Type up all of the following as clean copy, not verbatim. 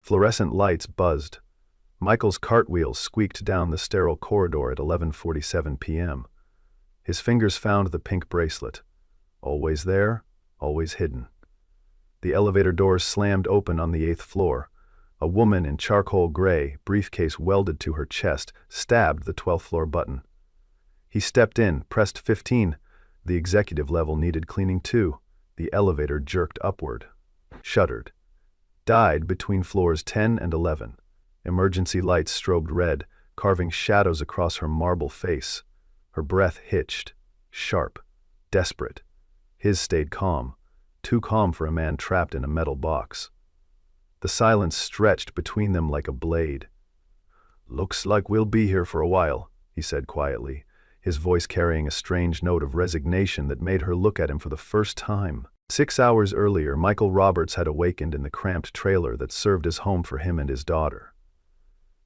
Fluorescent lights buzzed. Michael's cartwheels squeaked down the sterile corridor at 11:47 p.m. His fingers found the pink bracelet. Always there, always hidden. The elevator doors slammed open on the 8th floor. A woman in charcoal gray, briefcase welded to her chest, stabbed the 12th floor button. He stepped in, pressed 15. The executive level needed cleaning too. The elevator jerked upward. Shuddered. Died between floors 10 and 11. Emergency lights strobed red, carving shadows across her marble face. Her breath hitched. Sharp. Desperate. His stayed calm. Too calm for a man trapped in a metal box. The silence stretched between them like a blade. "Looks like we'll be here for a while," he said quietly, his voice carrying a strange note of resignation that made her look at him for the first time. 6 hours earlier, Michael Roberts had awakened in the cramped trailer that served as home for him and his daughter.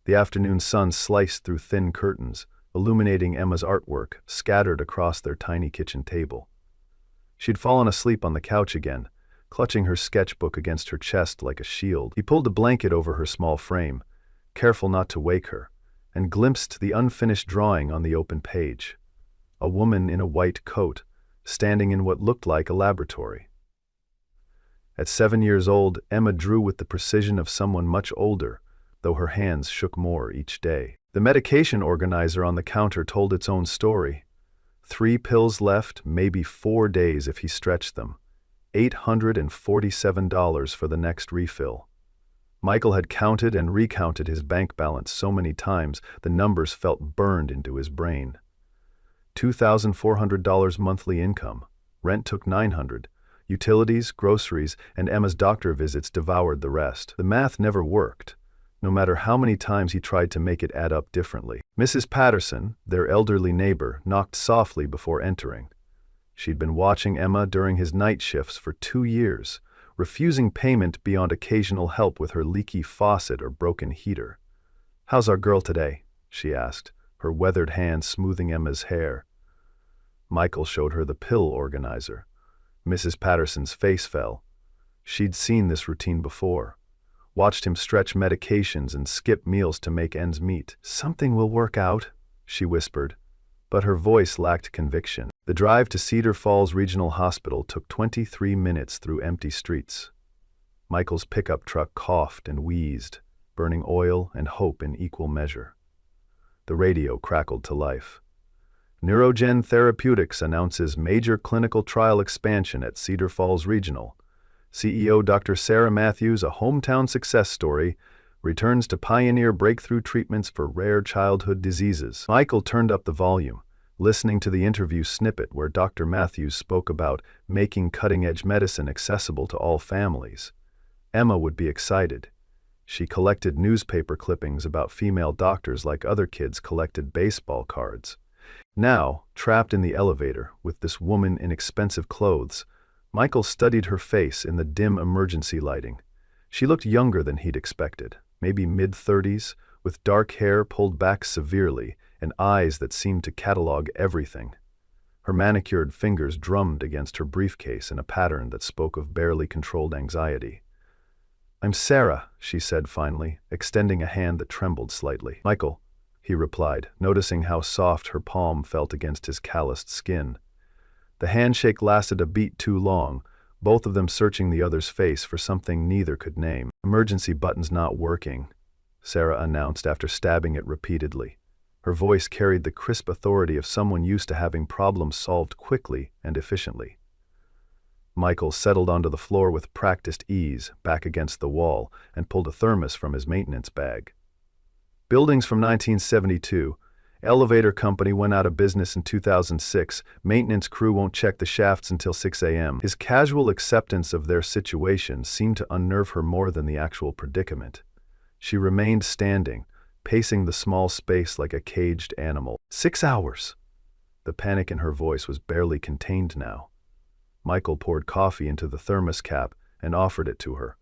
The afternoon sun sliced through thin curtains, illuminating Emma's artwork scattered across their tiny kitchen table. She'd fallen asleep on the couch again, clutching her sketchbook against her chest like a shield. He pulled a blanket over her small frame, careful not to wake her, and glimpsed the unfinished drawing on the open page. A woman in a white coat, standing in what looked like a laboratory. At 7 years old, Emma drew with the precision of someone much older, though her hands shook more each day. The medication organizer on the counter told its own story. 3 pills left, maybe 4 days if he stretched them. $847 for the next refill. Michael had counted and recounted his bank balance so many times the numbers felt burned into his brain. $2,400 monthly income. Rent took $900. Utilities, groceries, and Emma's doctor visits devoured the rest. The math never worked, no matter how many times he tried to make it add up differently. Mrs. Patterson, their elderly neighbor, knocked softly before entering. She'd been watching Emma during his night shifts for 2 years, refusing payment beyond occasional help with her leaky faucet or broken heater. "How's our girl today?" she asked, her weathered hand smoothing Emma's hair. Michael showed her the pill organizer. Mrs. Patterson's face fell. She'd seen this routine before. Watched him stretch medications and skip meals to make ends meet. "Something will work out," she whispered, but her voice lacked conviction. The drive to Cedar Falls Regional Hospital took 23 minutes through empty streets. Michael's pickup truck coughed and wheezed, burning oil and hope in equal measure. The radio crackled to life. Neurogen Therapeutics announces major clinical trial expansion at Cedar Falls Regional. CEO Dr. Sarah Matthews, a hometown success story, returns to pioneer breakthrough treatments for rare childhood diseases. Michael turned up the volume, listening to the interview snippet where Dr. Matthews spoke about making cutting-edge medicine accessible to all families. Emma would be excited. She collected newspaper clippings about female doctors like other kids collected baseball cards. Now, trapped in the elevator with this woman in expensive clothes, Michael studied her face in the dim emergency lighting. She looked younger than he'd expected, maybe mid-30s, with dark hair pulled back severely and eyes that seemed to catalog everything. Her manicured fingers drummed against her briefcase in a pattern that spoke of barely controlled anxiety. "I'm Sarah," she said finally, extending a hand that trembled slightly. "Michael," he replied, noticing how soft her palm felt against his calloused skin. The handshake lasted a beat too long, both of them searching the other's face for something neither could name. "Emergency button's not working," Sarah announced after stabbing it repeatedly. Her voice carried the crisp authority of someone used to having problems solved quickly and efficiently. Michael settled onto the floor with practiced ease, back against the wall, and pulled a thermos from his maintenance bag. Buildings from 1972. Elevator company went out of business in 2006. Maintenance crew won't check the shafts until 6 a.m. His casual acceptance of their situation seemed to unnerve her more than the actual predicament. She remained standing, pacing the small space like a caged animal. 6 hours! The panic in her voice was barely contained now. Michael poured coffee into the thermos cap and offered it to her.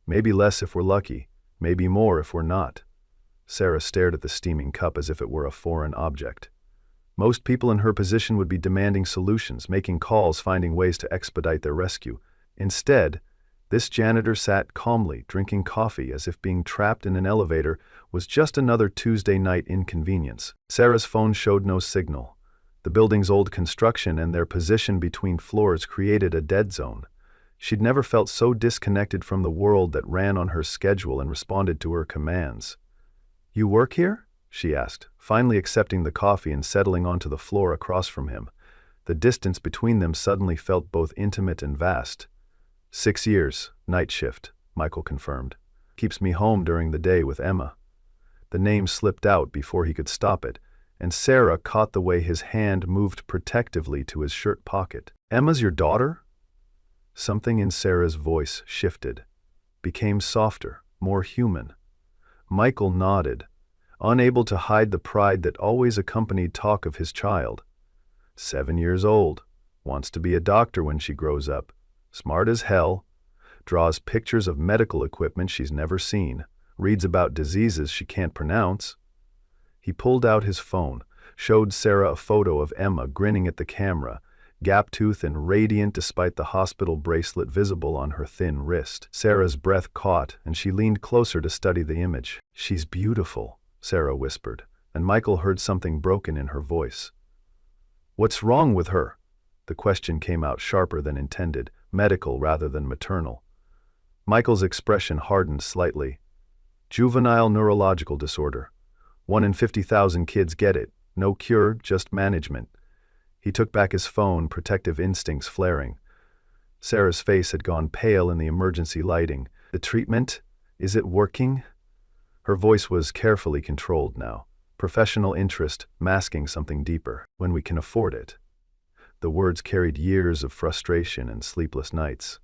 "Maybe less if we're lucky, maybe more if we're not." Sarah stared at the steaming cup as if it were a foreign object. Most people in her position would be demanding solutions, making calls, finding ways to expedite their rescue. Instead, This janitor sat calmly, drinking coffee as if being trapped in an elevator was just another Tuesday night inconvenience. Sarah's phone showed no signal. The building's old construction and their position between floors created a dead zone. She'd never felt so disconnected from the world that ran on her schedule and responded to her commands. "You work here?" she asked, finally accepting the coffee and settling onto the floor across from him. The distance between them suddenly felt both intimate and vast. 6 years, night shift, Michael confirmed. Keeps me home during the day with Emma. The name slipped out before he could stop it, and Sarah caught the way his hand moved protectively to his shirt pocket. "Emma's your daughter?" Something in Sarah's voice shifted, became softer, more human. Michael nodded, unable to hide the pride that always accompanied talk of his child. 7 years old, wants to be a doctor when she grows up, smart as hell, draws pictures of medical equipment she's never seen, reads about diseases she can't pronounce. He pulled out his phone, showed Sarah a photo of Emma grinning at the camera, gap-toothed and radiant despite the hospital bracelet visible on her thin wrist. Sarah's breath caught, and she leaned closer to study the image. "She's beautiful," Sarah whispered, and Michael heard something broken in her voice. "What's wrong with her?" The question came out sharper than intended, medical rather than maternal. Michael's expression hardened slightly. "Juvenile neurological disorder. 1 in 50,000 kids get it. No cure, just management." He took back his phone, protective instincts flaring. Sarah's face had gone pale in the emergency lighting. "The treatment? Is it working?" Her voice was carefully controlled now, professional interest masking something deeper. "When we can afford it." The words carried years of frustration and sleepless nights.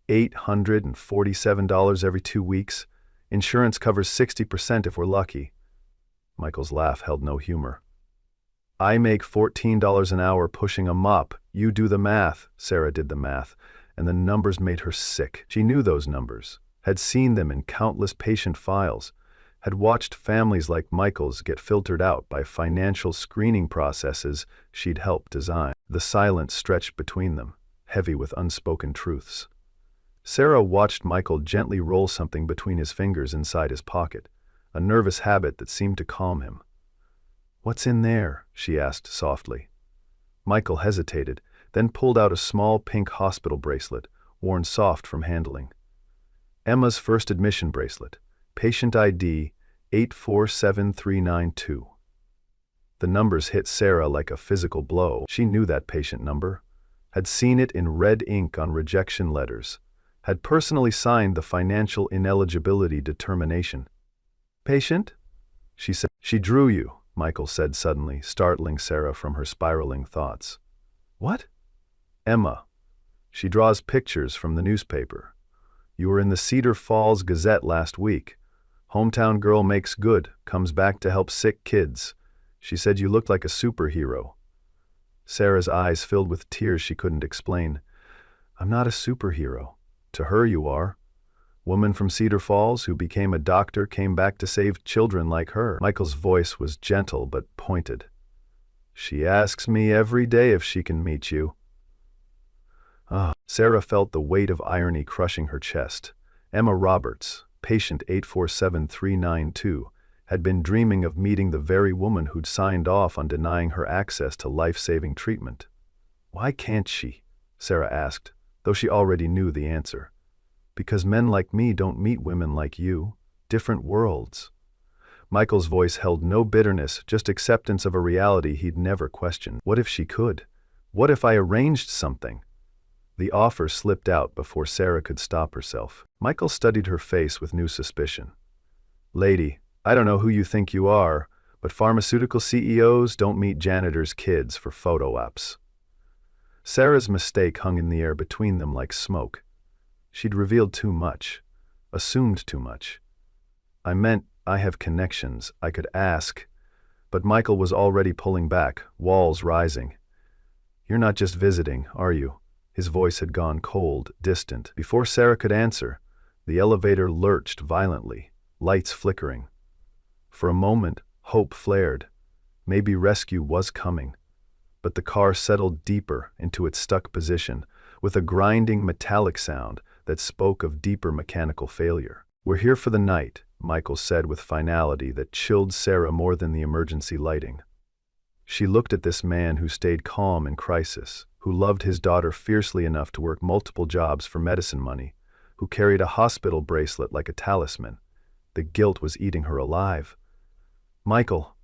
$847 every 2 weeks. Insurance covers 60% if we're lucky. Michael's laugh held no humor. "I make $14 an hour pushing a mop. You do the math." Sarah did the math, and the numbers made her sick. She knew those numbers, had seen them in countless patient files, had watched families like Michael's get filtered out by financial screening processes she'd helped design. The silence stretched between them, heavy with unspoken truths. Sarah watched Michael gently roll something between his fingers inside his pocket, a nervous habit that seemed to calm him. "What's in there?" she asked softly. Michael hesitated, then pulled out a small pink hospital bracelet, worn soft from handling. Emma's first admission bracelet, patient ID 847392. The numbers hit Sarah like a physical blow. She knew that patient number, had seen it in red ink on rejection letters, had personally signed the financial ineligibility determination. "Patient?" she said. "She drew you," Michael said suddenly, startling Sarah from her spiraling thoughts. "What?" "Emma. She draws pictures from the newspaper. You were in the Cedar Falls Gazette last week. Hometown girl makes good, comes back to help sick kids. She said you looked like a superhero." Sarah's eyes filled with tears she couldn't explain. "I'm not a superhero. To her you are. Woman from Cedar Falls who became a doctor came back to save children like her." Michael's voice was gentle but pointed. "She asks me every day if she can meet you." Sarah felt the weight of irony crushing her chest. Emma Roberts, patient 847392, had been dreaming of meeting the very woman who'd signed off on denying her access to life-saving treatment. "Why can't she?" Sarah asked, though she already knew the answer. "Because men like me don't meet women like you. Different worlds." Michael's voice held no bitterness, just acceptance of a reality he'd never questioned. "What if she could? What if I arranged something?" The offer slipped out before Sarah could stop herself. Michael studied her face with new suspicion. "Lady, I don't know who you think you are, but pharmaceutical CEOs don't meet janitors' kids for photo ops." Sarah's mistake hung in the air between them like smoke. She'd revealed too much, assumed too much. "I meant I have connections, I could ask." But Michael was already pulling back, walls rising. "You're not just visiting, are you?" His voice had gone cold, distant. Before Sarah could answer, the elevator lurched violently, lights flickering. For a moment, hope flared. Maybe rescue was coming. But the car settled deeper into its stuck position, with a grinding metallic sound, that spoke of deeper mechanical failure. "We're here for the night," Michael said with finality that chilled Sarah more than the emergency lighting. She looked at this man who stayed calm in crisis, who loved his daughter fiercely enough to work multiple jobs for medicine money, who carried a hospital bracelet like a talisman. The guilt was eating her alive. "Michael,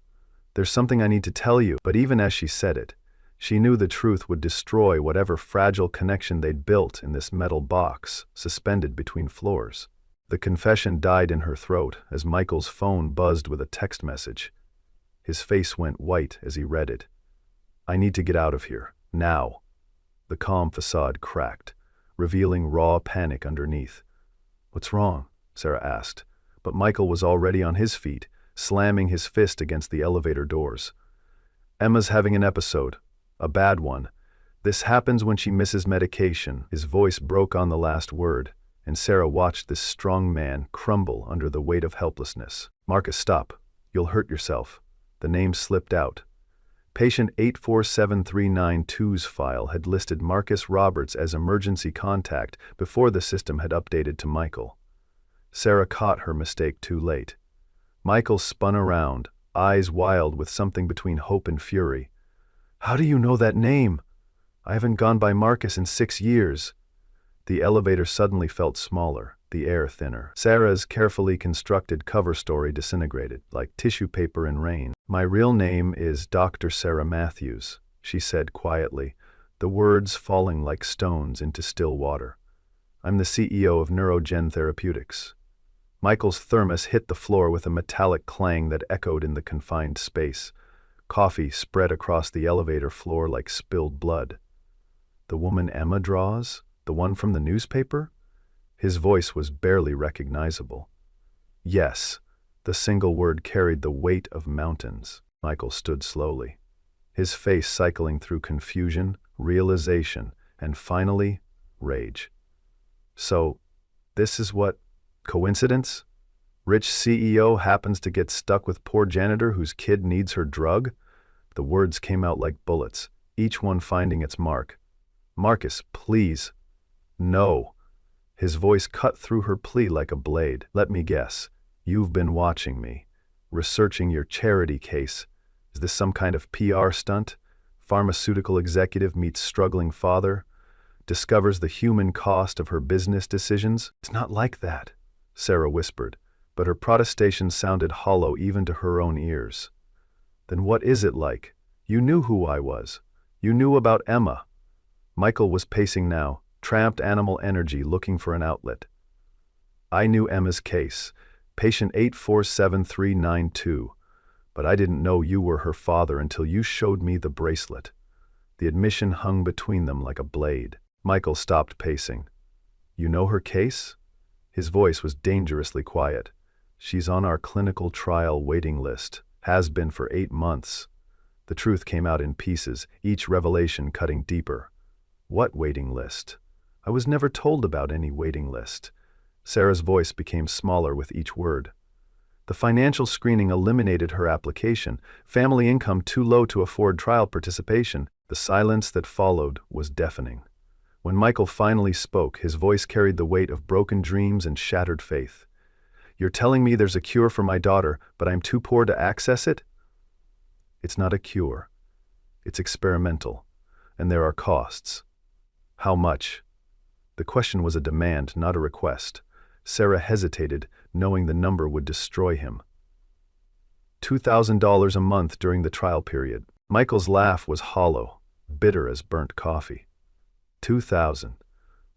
there's something I need to tell you." But even as she said it, she knew the truth would destroy whatever fragile connection they'd built in this metal box, suspended between floors. The confession died in her throat as Michael's phone buzzed with a text message. His face went white as he read it. "I need to get out of here, now." The calm facade cracked, revealing raw panic underneath. "What's wrong?" Sarah asked, but Michael was already on his feet, slamming his fist against the elevator doors. "Emma's having an episode. A bad one. This happens when she misses medication." His voice broke on the last word, and Sarah watched this strong man crumble under the weight of helplessness. "Marcus, stop. You'll hurt yourself." The name slipped out. Patient 847392's file had listed Marcus Roberts as emergency contact before the system had updated to Michael. Sarah caught her mistake too late. Michael spun around, eyes wild with something between hope and fury. "How do you know that name? I haven't gone by Marcus in 6 years." The elevator suddenly felt smaller, the air thinner. Sarah's carefully constructed cover story disintegrated, like tissue paper in rain. "My real name is Dr. Sarah Matthews," she said quietly, the words falling like stones into still water. "I'm the CEO of Neurogen Therapeutics." Michael's thermos hit the floor with a metallic clang that echoed in the confined space. Coffee spread across the elevator floor like spilled blood. "The woman Emma draws? The one from the newspaper?" His voice was barely recognizable. "Yes." The single word carried the weight of mountains. Michael stood slowly, his face cycling through confusion, realization, and finally, rage. "So, this is what? Coincidence? Rich CEO happens to get stuck with poor janitor whose kid needs her drug?" The words came out like bullets, each one finding its mark. "Marcus, please." "No." His voice cut through her plea like a blade. "Let me guess. You've been watching me, researching your charity case. Is this some kind of PR stunt? Pharmaceutical executive meets struggling father, discovers the human cost of her business decisions?" "It's not like that," Sarah whispered, but her protestation sounded hollow even to her own ears. "Then what is it like? You knew who I was. You knew about Emma." Michael was pacing now, trapped animal energy looking for an outlet. "I knew Emma's case, patient 847392, but I didn't know you were her father until you showed me the bracelet." The admission hung between them like a blade. Michael stopped pacing. "You know her case?" His voice was dangerously quiet. "She's on our clinical trial waiting list. Has been for 8 months. The truth came out in pieces, each revelation cutting deeper. "What waiting list? I was never told about any waiting list." Sarah's voice became smaller with each word. "The financial screening eliminated her application, family income too low to afford trial participation." The silence that followed was deafening. When Michael finally spoke, his voice carried the weight of broken dreams and shattered faith. "You're telling me there's a cure for my daughter, but I'm too poor to access it?" "It's not a cure. It's experimental, and there are costs." "How much?" The question was a demand, not a request. Sarah hesitated, knowing the number would destroy him. $2,000 a month during the trial period. Michael's laugh was hollow, bitter as burnt coffee. 2,000.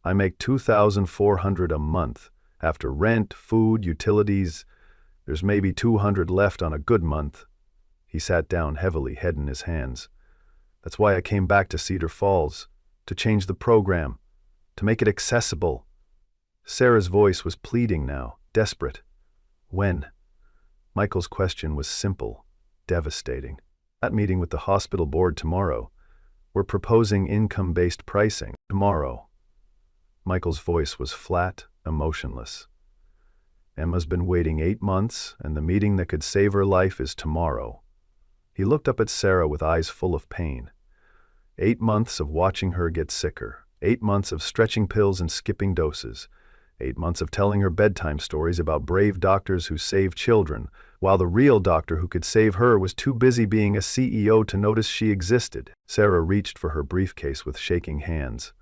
I make 2,400 a month. After rent, food, utilities, there's maybe 200 left on a good month. He sat down heavily, head in his hands. "That's why I came back to Cedar Falls, to change the program, to make it accessible." Sarah's voice was pleading now, desperate. "When?" Michael's question was simple, devastating. "That meeting with the hospital board tomorrow. We're proposing income-based pricing tomorrow." Michael's voice was flat, emotionless. "Emma's been waiting 8 months, and the meeting that could save her life is tomorrow." He looked up at Sarah with eyes full of pain. 8 months of watching her get sicker, 8 months of stretching pills and skipping doses. 8 months of telling her bedtime stories about brave doctors who saved children, while the real doctor who could save her was too busy being a CEO to notice she existed. Sarah reached for her briefcase with shaking hands.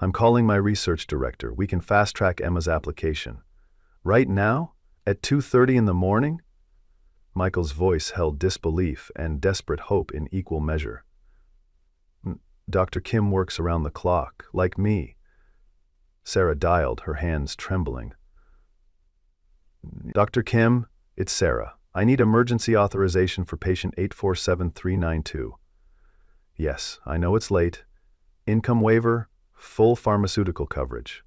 "I'm calling my research director. We can fast-track Emma's application." "Right now? At 2:30 in the morning?" Michael's voice held disbelief and desperate hope in equal measure. "Dr. Kim works around the clock, like me." Sarah dialed, her hands trembling. "Dr. Kim, it's Sarah. I need emergency authorization for patient 847392. "Yes, I know it's late. Income waiver, full pharmaceutical coverage."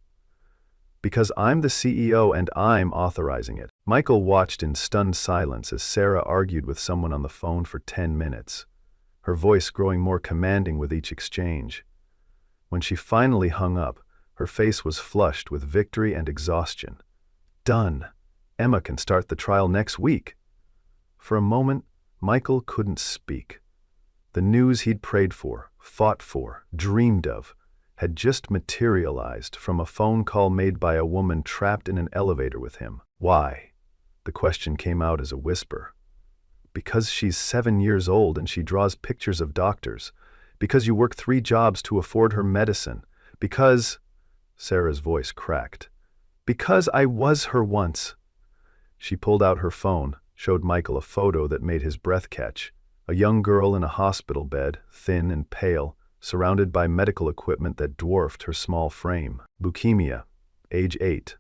"Because I'm the CEO and I'm authorizing it." Michael watched in stunned silence as Sarah argued with someone on the phone for 10 minutes, her voice growing more commanding with each exchange. When she finally hung up, her face was flushed with victory and exhaustion. "Done. Emma can start the trial next week." For a moment, Michael couldn't speak. The news he'd prayed for, fought for, dreamed of, had just materialized from a phone call made by a woman trapped in an elevator with him. "Why?" The question came out as a whisper. "Because she's 7 years old and she draws pictures of doctors. Because you work 3 jobs to afford her medicine. Because—" Sarah's voice cracked. "Because I was her once." She pulled out her phone, showed Michael a photo that made his breath catch. A young girl in a hospital bed, thin and pale, surrounded by medical equipment that dwarfed her small frame. "Leukemia, age 8.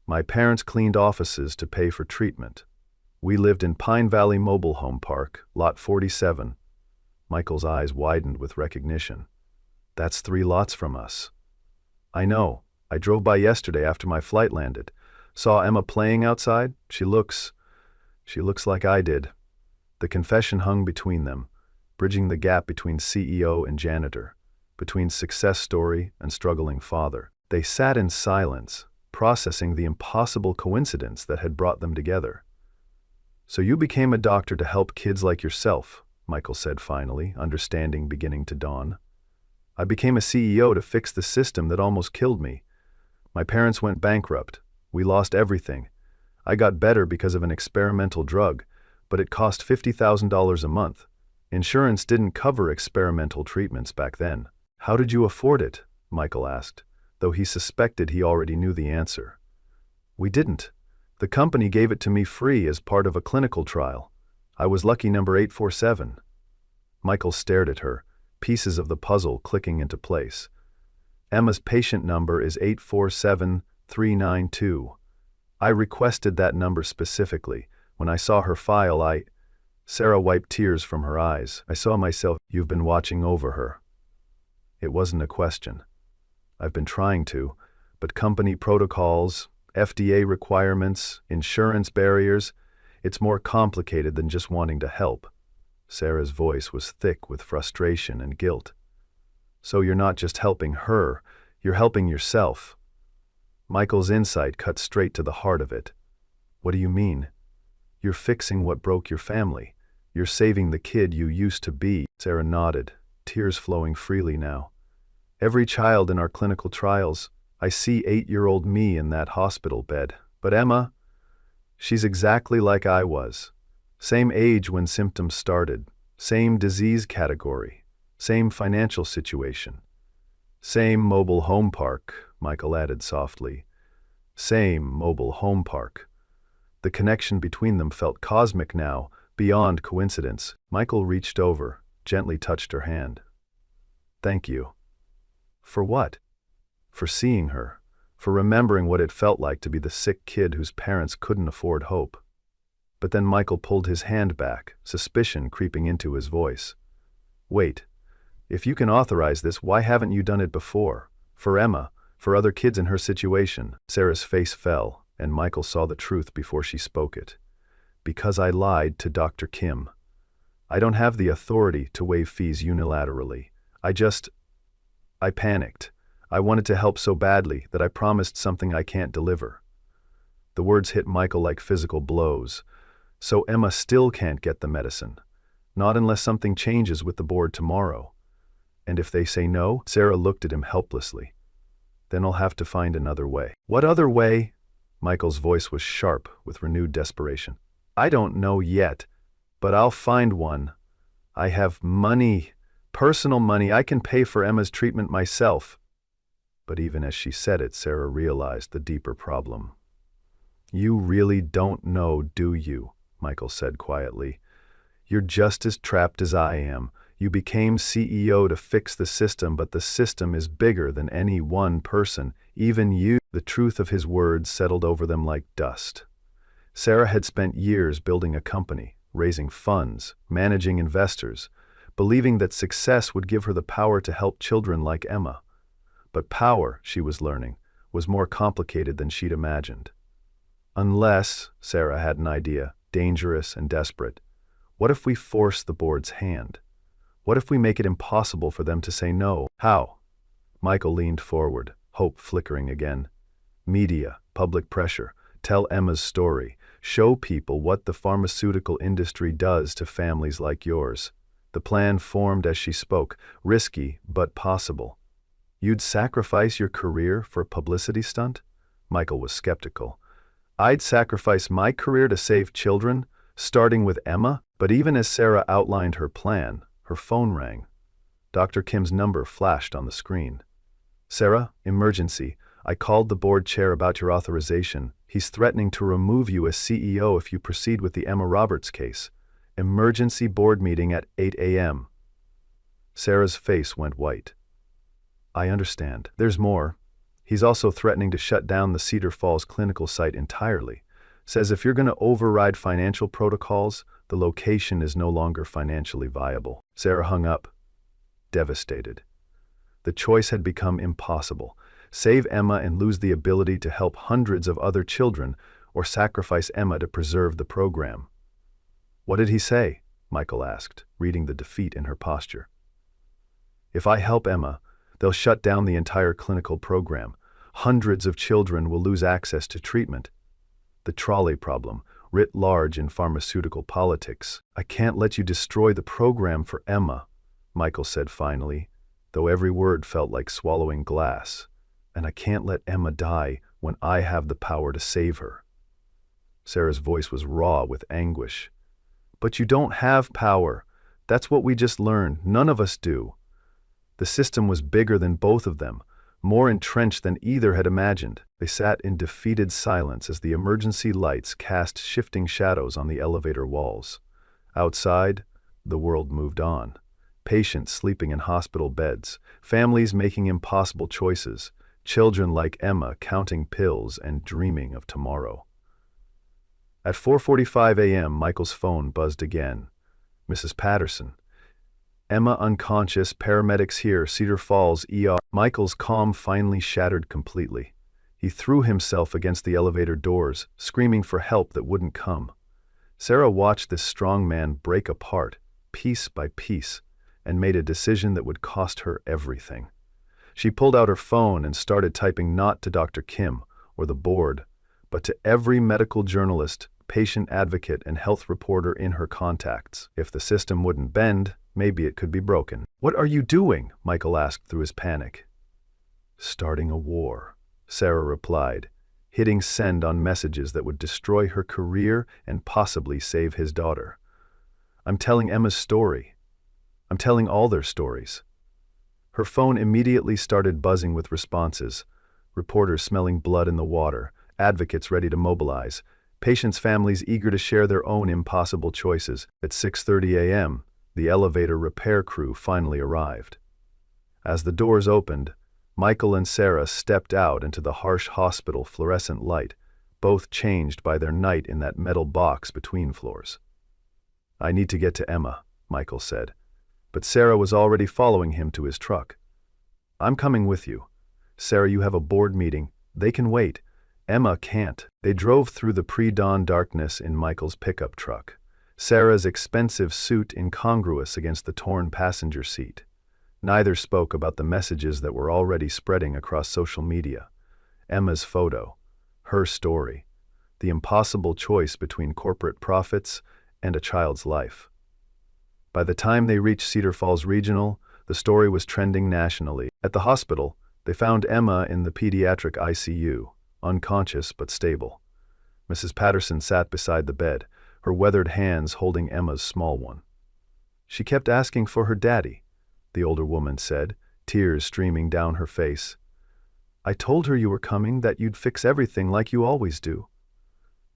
My parents cleaned offices to pay for treatment. We lived in Pine Valley Mobile Home Park, Lot 47. Michael's eyes widened with recognition. "That's 3 lots from us." "I know. I drove by yesterday after my flight landed. Saw Emma playing outside. She looks like I did." The confession hung between them, bridging the gap between CEO and janitor, between success story and struggling father. They sat in silence, processing the impossible coincidence that had brought them together. "So you became a doctor to help kids like yourself," Michael said finally, understanding beginning to dawn. "I became a CEO to fix the system that almost killed me. My parents went bankrupt. We lost everything. I got better because of an experimental drug, but it cost $50,000 a month. Insurance didn't cover experimental treatments back then." "How did you afford it?" Michael asked, though he suspected he already knew the answer. "We didn't. The company gave it to me free as part of a clinical trial. I was lucky number 847. Michael stared at her, pieces of the puzzle clicking into place. "Emma's patient number is 847392. I requested that number specifically. When I saw her file, Sarah wiped tears from her eyes. "I saw myself." "You've been watching over her." It wasn't a question. "I've been trying to, but company protocols, FDA requirements, insurance barriers, it's more complicated than just wanting to help." Sarah's voice was thick with frustration and guilt. "So you're not just helping her, you're helping yourself." Michael's insight cut straight to the heart of it. "What do you mean?" "You're fixing what broke your family. You're saving the kid you used to be." Sarah nodded, tears flowing freely now. "Every child in our clinical trials, I see 8-year-old me in that hospital bed. But Emma, she's exactly like I was. Same age when symptoms started, same disease category, same financial situation. Same mobile home park," Michael added softly. "Same mobile home park." The connection between them felt cosmic now, beyond coincidence. Michael reached over, gently touched her hand. "Thank you." "For what?" "For seeing her, for remembering what it felt like to be the sick kid whose parents couldn't afford hope." But then Michael pulled his hand back, suspicion creeping into his voice. "Wait, if you can authorize this, why haven't you done it before? For Emma, for other kids in her situation." Sarah's face fell, and Michael saw the truth before she spoke it. "Because I lied to Dr. Kim. I don't have the authority to waive fees unilaterally. I panicked. I wanted to help so badly that I promised something I can't deliver." The words hit Michael like physical blows. "So Emma still can't get the medicine? Not unless something changes with the board tomorrow?" And if they say no, Sarah looked at him helplessly. Then I'll have to find another way. What other way? Michael's voice was sharp with renewed desperation. I don't know yet, but I'll find one. I have money, personal money. I can pay for Emma's treatment myself. But even as she said it, Sarah realized the deeper problem. You really don't know, do you? Michael said quietly. You're just as trapped as I am. You became CEO to fix the system, but the system is bigger than any one person, even you. The truth of his words settled over them like dust. Sarah had spent years building a company, raising funds, managing investors, believing that success would give her the power to help children like Emma. But power, she was learning, was more complicated than she'd imagined. Unless, Sarah had an idea, dangerous and desperate. What if we force the board's hand? What if we make it impossible for them to say no? How? Michael leaned forward, hope flickering again. Media, public pressure, tell Emma's story, show people what the pharmaceutical industry does to families like yours. The plan formed as she spoke, risky but possible. You'd sacrifice your career for a publicity stunt? Michael was skeptical. I'd sacrifice my career to save children, starting with Emma? But even as Sarah outlined her plan, her phone rang. Dr. Kim's number flashed on the screen. Sarah, emergency. I called the board chair about your authorization. He's threatening to remove you as CEO if you proceed with the Emma Roberts case. Emergency board meeting at 8 a.m. Sarah's face went white. I understand. There's more. He's also threatening to shut down the Cedar Falls clinical site entirely. Says if you're going to override financial protocols, the location is no longer financially viable. Sarah hung up, devastated. The choice had become impossible. Save Emma and lose the ability to help hundreds of other children, or sacrifice Emma to preserve the program. What did he say? Michael asked, reading the defeat in her posture. If I help Emma, they'll shut down the entire clinical program. Hundreds of children will lose access to treatment. The trolley problem, writ large in pharmaceutical politics. I can't let you destroy the program for Emma, Michael said finally, though every word felt like swallowing glass. And I can't let Emma die when I have the power to save her. Sarah's voice was raw with anguish. But you don't have power. That's what we just learned. None of us do. The system was bigger than both of them, more entrenched than either had imagined. They sat in defeated silence as the emergency lights cast shifting shadows on the elevator walls. Outside, the world moved on. Patients sleeping in hospital beds, families making impossible choices, children like Emma counting pills and dreaming of tomorrow. At 4:45 a.m., Michael's phone buzzed again. Mrs. Patterson. Emma unconscious, paramedics here, Cedar Falls, ER. Michael's calm finally shattered completely. He threw himself against the elevator doors, screaming for help that wouldn't come. Sarah watched this strong man break apart, piece by piece, and made a decision that would cost her everything. She pulled out her phone and started typing not to Dr. Kim or the board, but to every medical journalist, patient advocate, and health reporter in her contacts. If the system wouldn't bend, maybe it could be broken. What are you doing? Michael asked through his panic. Starting a war, Sarah replied, hitting send on messages that would destroy her career and possibly save his daughter. I'm telling Emma's story. I'm telling all their stories. Her phone immediately started buzzing with responses. Reporters smelling blood in the water, advocates ready to mobilize, patients' families eager to share their own impossible choices. At 6:30 a.m., the elevator repair crew finally arrived. As the doors opened, Michael and Sarah stepped out into the harsh hospital fluorescent light, both changed by their night in that metal box between floors. I need to get to Emma, Michael said, but Sarah was already following him to his truck. I'm coming with you. Sarah, you have a board meeting. They can wait. Emma can't. They drove through the pre-dawn darkness in Michael's pickup truck, Sarah's expensive suit incongruous against the torn passenger seat. Neither spoke about the messages that were already spreading across social media. Emma's photo, her story, the impossible choice between corporate profits and a child's life. By the time they reached Cedar Falls Regional, The story was trending nationally. At the hospital, they found Emma in the pediatric ICU, unconscious but stable. Mrs. Patterson sat beside the bed, her weathered hands holding Emma's small one. "She kept asking for her daddy," the older woman said, tears streaming down her face. "I told her you were coming, that you'd fix everything like you always do."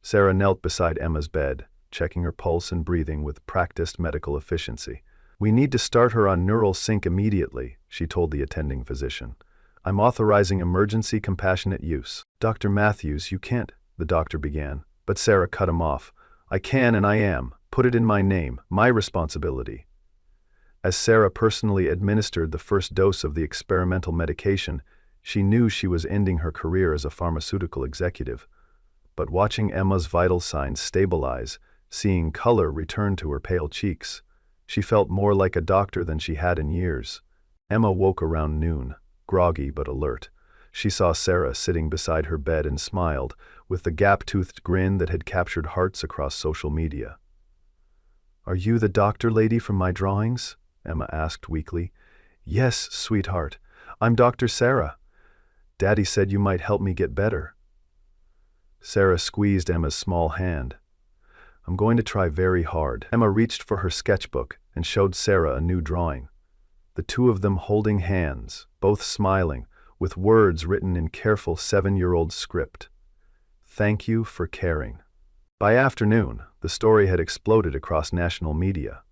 Sarah knelt beside Emma's bed, checking her pulse and breathing with practiced medical efficiency. "We need to start her on neural sync immediately," she told the attending physician. "I'm authorizing emergency compassionate use." "Dr. Matthews, you can't," the doctor began, but Sarah cut him off. "I can and I am. Put it in my name, my responsibility." As Sarah personally administered the first dose of the experimental medication, she knew she was ending her career as a pharmaceutical executive. But watching Emma's vital signs stabilize, seeing color return to her pale cheeks, she felt more like a doctor than she had in years. Emma woke around noon, groggy but alert. She saw Sarah sitting beside her bed and smiled, with the gap-toothed grin that had captured hearts across social media. "Are you the doctor lady from my drawings?" Emma asked weakly. "Yes, sweetheart. I'm Dr. Sarah. Daddy said you might help me get better." Sarah squeezed Emma's small hand. "I'm going to try very hard." Emma reached for her sketchbook and showed Sarah a new drawing. The two of them holding hands, both smiling, with words written in careful 7-year-old script. "Thank you for caring." By afternoon, the story had exploded across national media.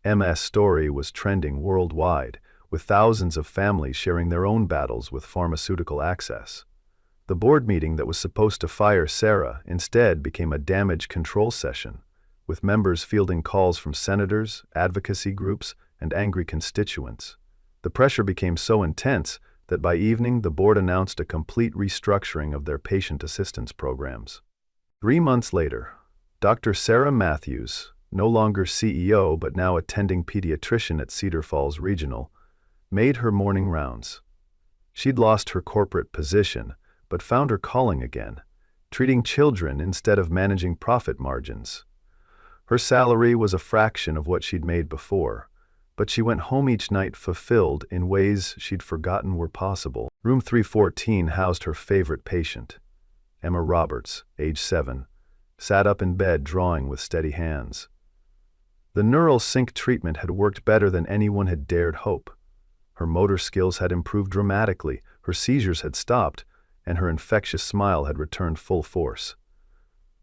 Emma's story was trending worldwide, with thousands of families sharing their own battles with pharmaceutical access. The board meeting that was supposed to fire Sarah instead became a damage control session, with members fielding calls from senators, advocacy groups, and angry constituents. The pressure became so intense that by evening the board announced a complete restructuring of their patient assistance programs. 3 months later, Dr. Sarah Matthews, no longer CEO but now attending pediatrician at Cedar Falls Regional, made her morning rounds. She'd lost her corporate position, but found her calling again, treating children instead of managing profit margins. Her salary was a fraction of what she'd made before, but she went home each night fulfilled in ways she'd forgotten were possible. Room 314 housed her favorite patient. Emma Roberts, age 7, sat up in bed drawing with steady hands. The neural sync treatment had worked better than anyone had dared hope. Her motor skills had improved dramatically, her seizures had stopped, and her infectious smile had returned full force.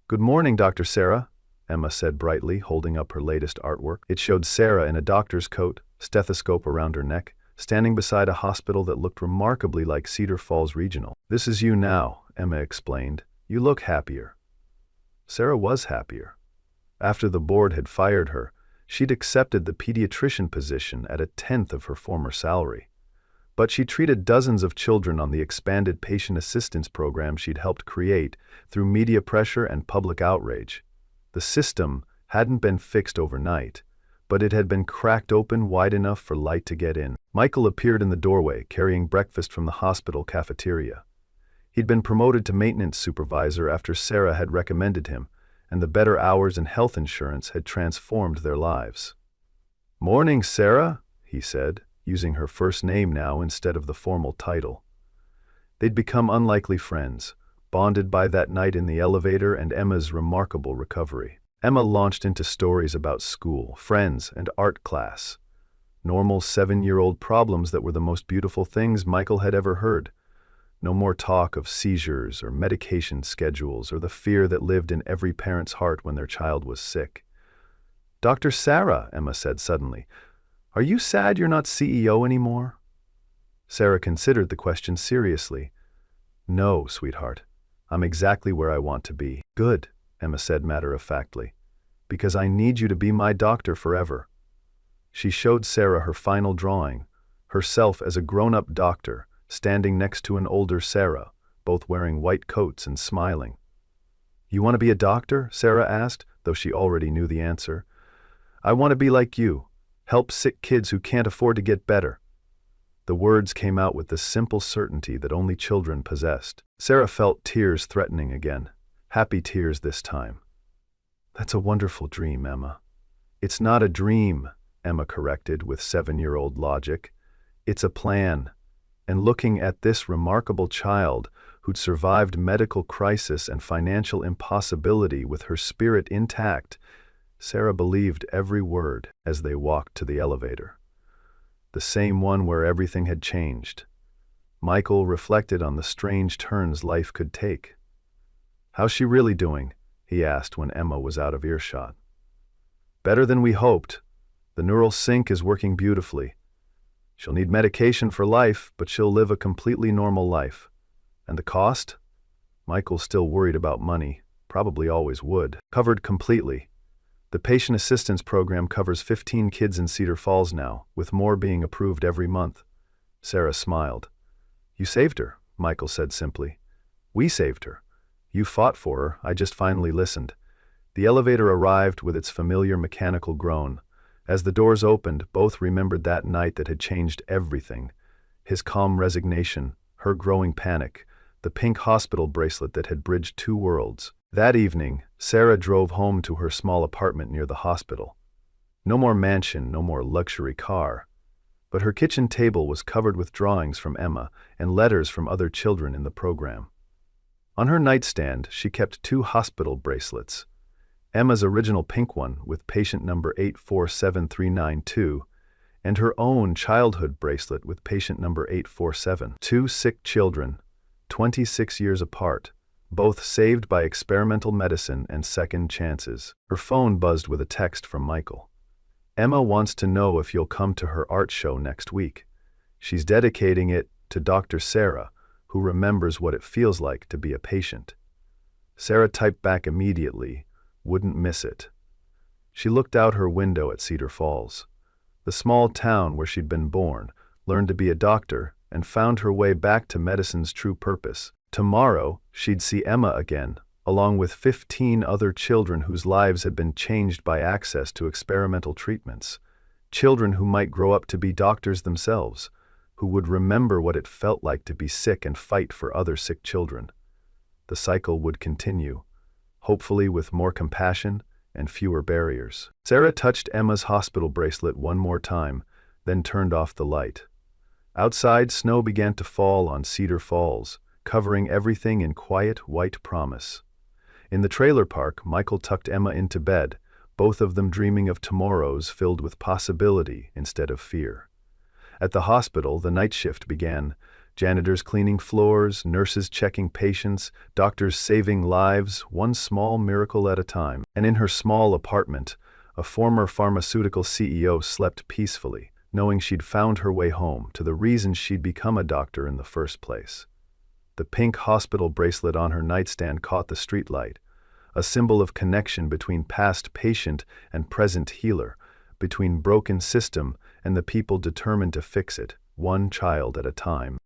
"Good morning, Dr. Sarah," Emma said brightly, holding up her latest artwork. It showed Sarah in a doctor's coat, stethoscope around her neck, standing beside a hospital that looked remarkably like Cedar Falls Regional. "This is you now," Emma explained. "You look happier." Sarah was happier. After the board had fired her, she'd accepted the pediatrician position at 1/10 of her former salary. But she treated dozens of children on the expanded patient assistance program she'd helped create through media pressure and public outrage. The system hadn't been fixed overnight, but it had been cracked open wide enough for light to get in. Michael appeared in the doorway, carrying breakfast from the hospital cafeteria. He'd been promoted to maintenance supervisor after Sarah had recommended him, and the better hours and health insurance had transformed their lives. "Morning, Sarah," he said, using her first name now instead of the formal title. They'd become unlikely friends, bonded by that night in the elevator and Emma's remarkable recovery. Emma launched into stories about school, friends, and art class. Normal 7-year-old problems that were the most beautiful things Michael had ever heard. No more talk of seizures or medication schedules or the fear that lived in every parent's heart when their child was sick. "Dr. Sarah," Emma said suddenly, "are you sad you're not CEO anymore?" Sarah considered the question seriously. "No, sweetheart. I'm exactly where I want to be." "Good," Emma said matter-of-factly, "because I need you to be my doctor forever." She showed Sarah her final drawing, herself as a grown-up doctor, standing next to an older Sarah, both wearing white coats and smiling. "You want to be a doctor?" Sarah asked, though she already knew the answer. "I want to be like you, help sick kids who can't afford to get better." The words came out with the simple certainty that only children possessed. Sarah felt tears threatening again, happy tears this time. "That's a wonderful dream, Emma." "It's not a dream," Emma corrected with 7-year-old logic. It's a plan. And looking at this remarkable child who'd survived medical crisis and financial impossibility with her spirit intact, Sarah believed every word as they walked to the elevator. The same one where everything had changed. Michael reflected on the strange turns life could take. "How's she really doing?" he asked when Emma was out of earshot. "Better than we hoped. The neural sync is working beautifully. She'll need medication for life, but she'll live a completely normal life. And the cost?" Michael's still worried about money, probably always would. "Covered completely. The patient assistance program covers 15 kids in Cedar Falls now, with more being approved every month." Sarah smiled. "You saved her," Michael said simply. "We saved her. You fought for her, I just finally listened." The elevator arrived with its familiar mechanical groan. As the doors opened, both remembered that night that had changed everything. His calm resignation, her growing panic, the pink hospital bracelet that had bridged two worlds. That evening, Sarah drove home to her small apartment near the hospital. No more mansion, no more luxury car. But her kitchen table was covered with drawings from Emma and letters from other children in the program. On her nightstand, she kept 2 hospital bracelets. Emma's original pink one with patient number 847392, and her own childhood bracelet with patient number 847. 2 sick children, 26 years apart, both saved by experimental medicine and second chances. Her phone buzzed with a text from Michael. "Emma wants to know if you'll come to her art show next week. She's dedicating it to Dr. Sarah, who remembers what it feels like to be a patient." Sarah typed back immediately, "Wouldn't miss it." She looked out her window at Cedar Falls, the small town where she'd been born, learned to be a doctor, and found her way back to medicine's true purpose. Tomorrow, she'd see Emma again, along with 15 other children whose lives had been changed by access to experimental treatments. Children who might grow up to be doctors themselves, who would remember what it felt like to be sick and fight for other sick children. The cycle would continue, hopefully with more compassion and fewer barriers. Sarah touched Emma's hospital bracelet one more time, then turned off the light. Outside, snow began to fall on Cedar Falls, covering everything in quiet, white promise. In the trailer park, Michael tucked Emma into bed, both of them dreaming of tomorrows filled with possibility instead of fear. At the hospital, the night shift began. Janitors cleaning floors, nurses checking patients, doctors saving lives, one small miracle at a time. And in her small apartment, a former pharmaceutical CEO slept peacefully, knowing she'd found her way home to the reason she'd become a doctor in the first place. The pink hospital bracelet on her nightstand caught the streetlight, a symbol of connection between past patient and present healer, between broken system and the people determined to fix it, one child at a time.